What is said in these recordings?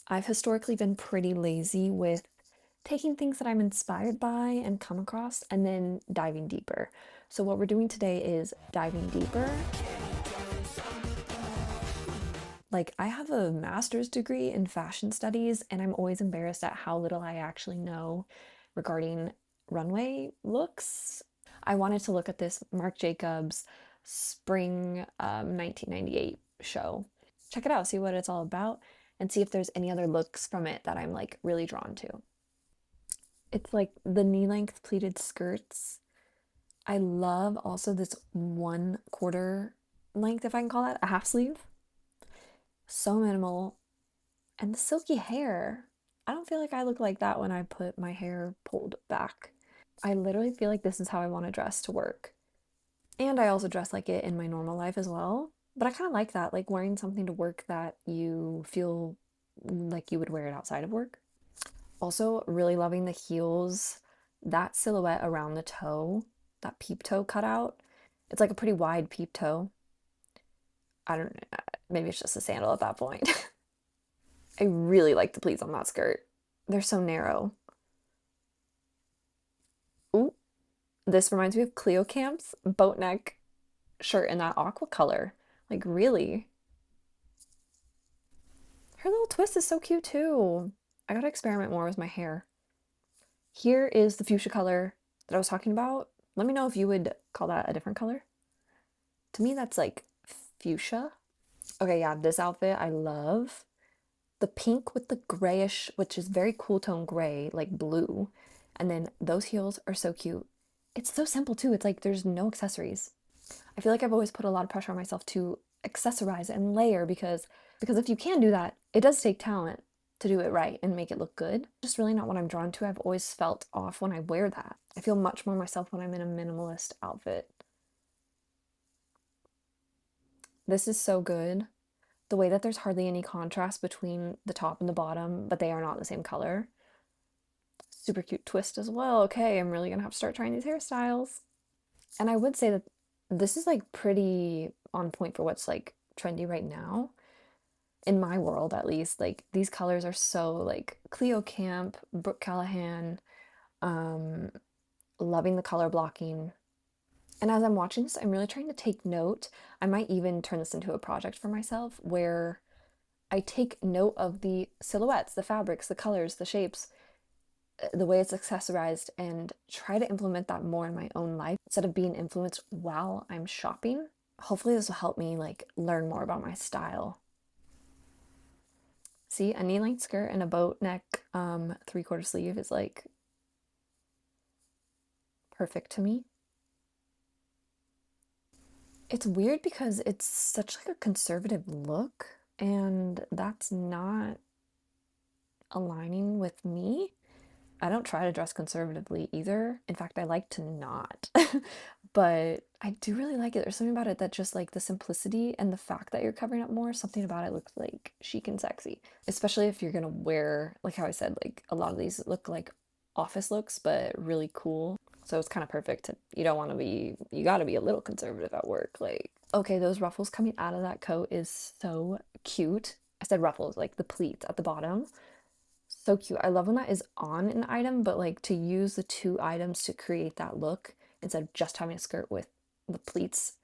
I've historically been pretty lazy with taking things that I'm inspired by and come across and then diving deeper. So, what we're doing today is diving deeper. Like, I have a master's degree in fashion studies, and I'm always embarrassed at how little I actually know regarding runway looks. I wanted to look at this Marc Jacobs spring 1998 show. Check it out, see what it's all about, and see if there's any other looks from it that I'm like really drawn to. It's like the knee-length pleated skirts. I love also this 1/4 length, if I can call that, a half sleeve. So minimal. And the silky hair. I don't feel like I look like that when I put my hair pulled back. I literally feel like this is how I want to dress to work. And I also dress like it in my normal life as well. But I kind of like that, like wearing something to work that you feel like you would wear it outside of work. Also, really loving the heels, that silhouette around the toe, that peep toe cutout. It's like a pretty wide peep toe. I don't know, maybe it's just a sandal at that point. I really like the pleats on that skirt. They're so narrow. Ooh, this reminds me of Cleo Camp's boat neck shirt in that aqua color. Like, really? Her little twist is so cute too. I gotta experiment more with my hair. Here is the fuchsia color that I was talking about. Let me know if you would call that a different color. To me, that's like fuchsia. Okay, yeah, this outfit I love. The pink with the grayish, which is very cool tone gray, like blue. And then those heels are so cute. It's so simple too. It's like there's no accessories. I feel like I've always put a lot of pressure on myself to accessorize and layer because if you can do that, it does take talent to do it right and make it look good. Just really not what I'm drawn to. I've always felt off when I wear that. I feel much more myself when I'm in a minimalist outfit. This is so good. The way that there's hardly any contrast between the top and the bottom, but they are not the same color. Super cute twist as well. Okay, I'm really gonna have to start trying these hairstyles. And I would say that this is like pretty on point for what's like trendy right now. In my world at least, like these colors are so like Cleo Camp, Brooke Callahan, um, loving the color blocking. And as I'm watching this, I'm really trying to take note. I might even turn this into a project for myself where I take note of the silhouettes, the fabrics, the colors, the shapes, the way it's accessorized, and try to implement that more in my own life instead of being influenced while I'm shopping. Hopefully this will help me like learn more about my style. See, a knee-length skirt and a boat neck 3/4 sleeve is like perfect to me. It's weird because it's such like a conservative look, and that's not aligning with me. I don't try to dress conservatively either. In fact, I like to not. But I do really like it. There's something about it that just like the simplicity and the fact that you're covering up more, something about it looks like chic and sexy. Especially if you're gonna wear, like how I said, like a lot of these look like office looks, but really cool. So it's kind of perfect. You don't want to be, you got to be a little conservative at work. Like, okay, those ruffles coming out of that coat is so cute. I said ruffles, like the pleats at the bottom. So cute. I love when that is on an item, but like to use the two items to create that look instead of just having a skirt with the pleats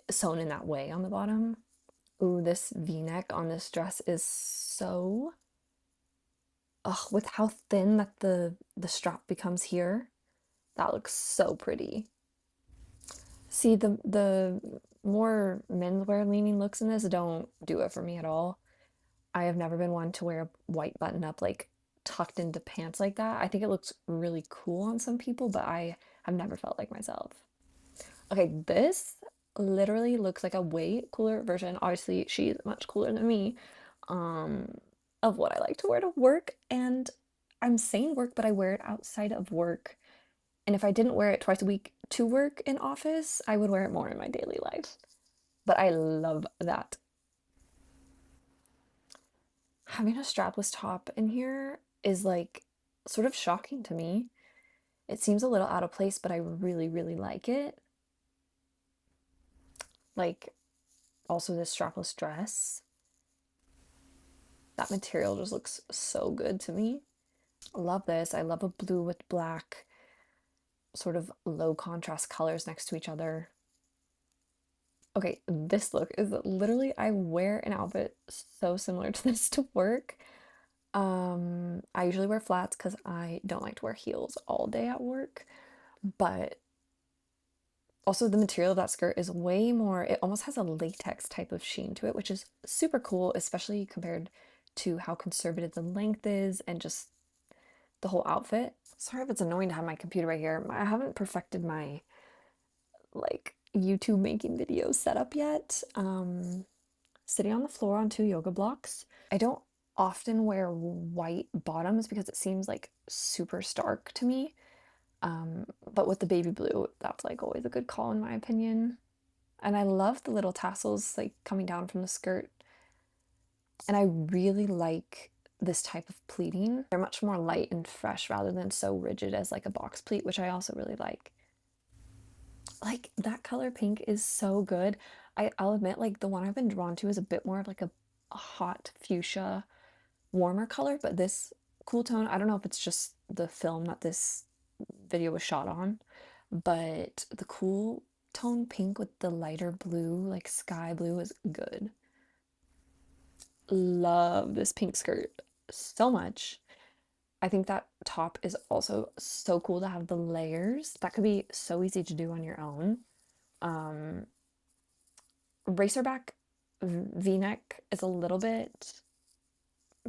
sewn in that way on the bottom. Ooh, this V-neck on this dress is so, ugh, with how thin that the strap becomes here. That looks so pretty. See, the more menswear leaning looks in this don't do it for me at all. I have never been one to wear a white button up like tucked into pants like that. I think it looks really cool on some people, but I have never felt like myself. Okay, this literally looks like a way cooler version. Obviously, she's much cooler than me, um, of what I like to wear to work. And I'm saying work, but I wear it outside of work. And if I didn't wear it twice a week to work in office, I would wear it more in my daily life. But I love that. Having a strapless top in here is like sort of shocking to me. It seems a little out of place, but I really, really like it. Like also this strapless dress. That material just looks so good to me. Love this. I love a blue with black, sort of low contrast colors next to each other. Okay, this look is literally, I wear an outfit so similar to this to work. I usually wear flats because I don't like to wear heels all day at work, but also the material of that skirt is way more, it almost has a latex type of sheen to it, which is super cool, especially compared to how conservative the length is and just the whole outfit. Sorry if it's annoying to have my computer right here. I haven't perfected my like YouTube making videos set up yet. Sitting on the floor on two yoga blocks. I don't often wear white bottoms because it seems like super stark to me. But with the baby blue, that's like always a good call in my opinion. And I love the little tassels like coming down from the skirt. And I really like this type of pleating. They're much more light and fresh rather than so rigid as like a box pleat, which I also really like. Like that color pink is so good. I'll admit, like the one I've been drawn to is a bit more of like a hot fuchsia, warmer color, but this cool tone, I don't know if it's just the film that this video was shot on, but the cool tone pink with the lighter blue, like sky blue, is good. Love this pink skirt so much. I think that top is also so cool to have the layers. That could be so easy to do on your own. Um, Racerback V-neck is a little bit,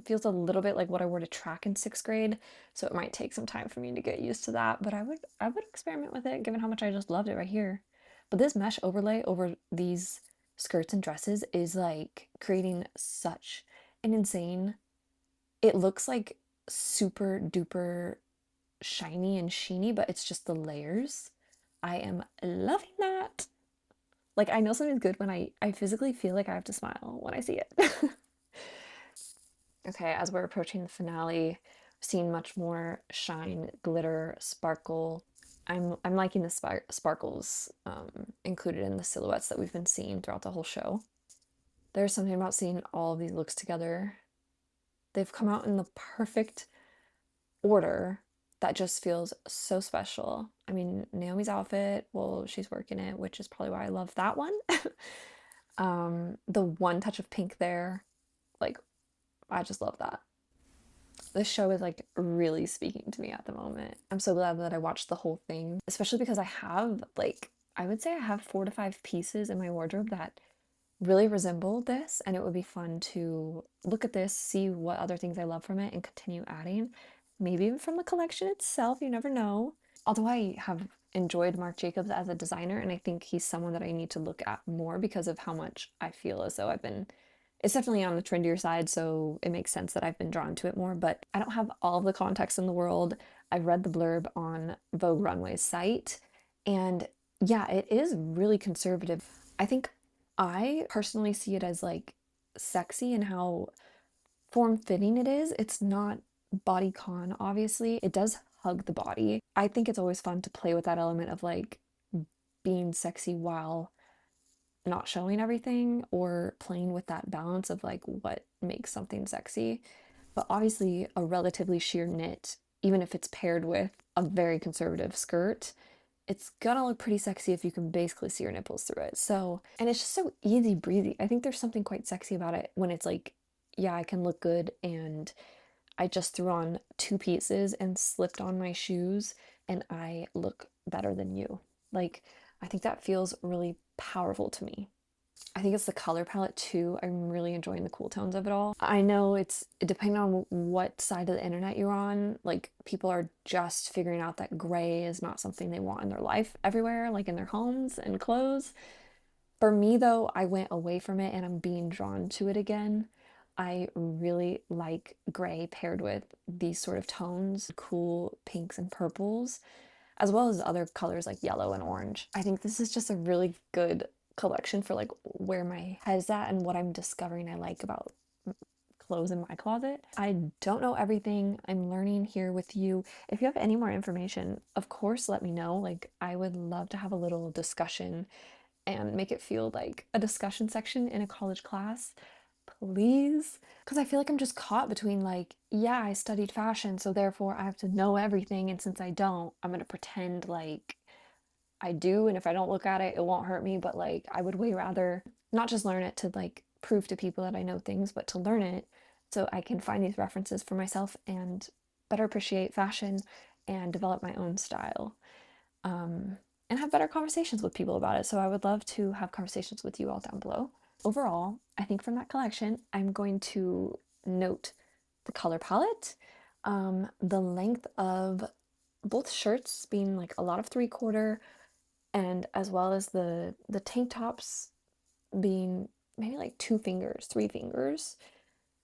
feels a little bit like what I wore to track in 6th grade, so it might take some time for me to get used to that, but I would experiment with it given how much I just loved it right here. But this mesh overlay over these skirts and dresses is like creating such an insane, it looks like super duper shiny and sheeny, but it's just the layers. I am loving that. Like I know something's good when I physically feel like I have to smile when I see it. Okay, as we're approaching the finale, seeing much more shine, glitter, sparkle. I'm liking the sparkles included in the silhouettes that we've been seeing throughout the whole show. There's something about seeing all of these looks together. They've come out in the perfect order that just feels so special. I mean, Naomi's outfit, well, she's working it, which is probably why I love that one. The one touch of pink there, like, I just love that. This show is like really speaking to me at the moment. I'm so glad that I watched the whole thing, especially because I have like, I would say I have 4 to 5 pieces in my wardrobe that really resemble this, and it would be fun to look at this, see what other things I love from it, and continue adding. Maybe even from the collection itself, you never know. Although I have enjoyed Marc Jacobs as a designer, and I think he's someone that I need to look at more because of how much I feel as though I've been. It's definitely on the trendier side, so it makes sense that I've been drawn to it more, but I don't have all of the context in the world. I've read the blurb on Vogue Runway's site, and yeah, it is really conservative. I think I personally see it as like sexy and how form-fitting it is. It's not bodycon, obviously. It does hug the body. I think it's always fun to play with that element of like being sexy while not showing everything or playing with that balance of like what makes something sexy. But obviously, a relatively sheer knit, even if it's paired with a very conservative skirt, it's gonna look pretty sexy if you can basically see your nipples through it. So, and it's just so easy breezy. I think there's something quite sexy about it when it's like, yeah, I can look good and I just threw on 2 pieces and slipped on my shoes and I look better than you. Like, I think that feels really powerful to me. I think it's the color palette too. I'm really enjoying the cool tones of it all. I know it's depending on what side of the internet you're on, like people are just figuring out that gray is not something they want in their life everywhere, like in their homes and clothes. For me though, I went away from it and I'm being drawn to it again. I really like gray paired with these sort of tones, cool pinks and purples, as well as other colors like yellow and orange. I think this is just a really good collection for like where my head's at and what I'm discovering I like about clothes in my closet. I don't know everything. I'm learning here with you. If you have any more information, of course, let me know. Like, I would love to have a little discussion and make it feel like a discussion section in a college class. please? Because I feel like I'm just caught between like, yeah, I studied fashion, so therefore I have to know everything. And since I don't, I'm gonna pretend like I do. And if I don't look at it, it won't hurt me. But like, I would way rather not just learn it to like prove to people that I know things, but to learn it so I can find these references for myself and better appreciate fashion and develop my own style. Um, and have better conversations with people about it. So I would love to have conversations with you all down below. Overall, I think from that collection, I'm going to note the color palette, the length of both shirts being like a lot of 3/4, and as well as the tank tops being maybe like 2 fingers, 3 fingers,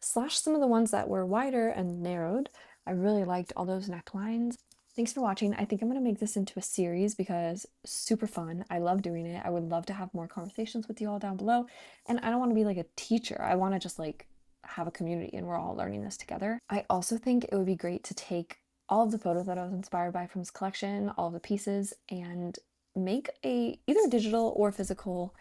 slash some of the ones that were wider and narrowed. I really liked all those necklines. Thanks for watching. I think I'm going to make this into a series because super fun. I love doing it. I would love to have more conversations with you all down below. And I don't want to be like a teacher. I want to just like have a community and we're all learning this together. I also think it would be great to take all of the photos that I was inspired by from this collection, all of the pieces, and make a either digital or physical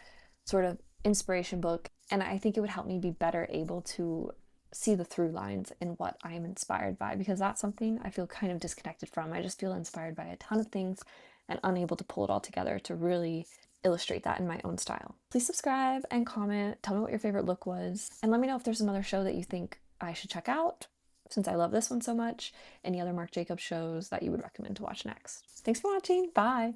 sort of inspiration book. And I think it would help me be better able to see the through lines in what I am inspired by, because that's something I feel kind of disconnected from. I just feel inspired by a ton of things and unable to pull it all together to really illustrate that in my own style. Please subscribe and comment. Tell me what your favorite look was. And let me know if there's another show that you think I should check out, since I love this one so much. Any other Marc Jacobs shows that you would recommend to watch next. Thanks for watching. Bye.